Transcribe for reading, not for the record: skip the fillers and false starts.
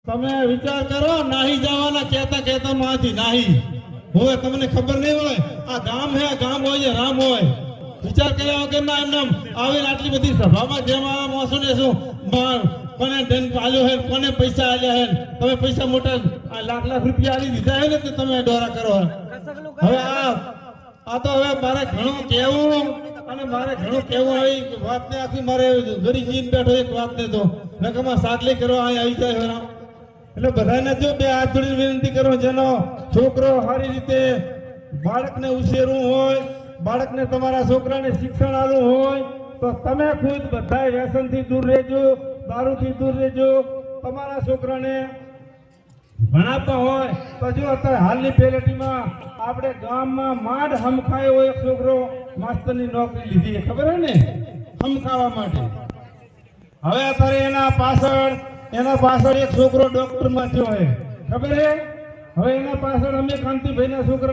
તમે વિચાર કરો, નાહી જવાના કહેતા કહેતા માંથી નાહી હોય. તમને ખબર નહીં હોય આ ગામ હે, ગામ હોય છે રામ હોય. વિચાર કર્યા વગર ના એમ નામ આવીને આટલી બધી સભામાં જેમાં માણસો ને શું કોને ધન આલ્યો હે, કોને પૈસા આલ્યા હે, તમે પૈસા મોટા લાખ લાખ રૂપિયા આલી દીધા હે ને તો તમે દોરા કરો. હવે આ તો હવે મારે ઘણું કેવું અને મારે ઘણું કેવું આવી વાતને આખી મારે ઘડી જીન બેઠો એક વાતને તો નકમાં સાટલી કરવા અહીં આવી જાય હોય. એટલે બધાને જો બે હાથ જોડીને વિનંતી કરો, જેનો છોકરો સારી રીતે બાળકને ઉછેરવું હોય, બાળકને તમારા છોકરાને શિક્ષણ આપવું હોય તો તમે ખુદ બધાય વ્યસનથી દૂર રહેજો, દારૂથી દૂર રહેજો. તમારા છોકરાને ભણાવતા હોય તો જો અત્યારે હાલની પેલેટીમાં આપણે ગામમાં માંડ હમખાયો હોય એક છોકરો માસ્તરની નોકરી લીધી, ખબર હે ને, હમખાવા માટે. હવે અત્યારે એના પાછળ એક છોકરો ડોક્ટરમાં થયો હોય, ખબર હે. હવે એના પાછળ અમે કાંતિભાઈના છોકરા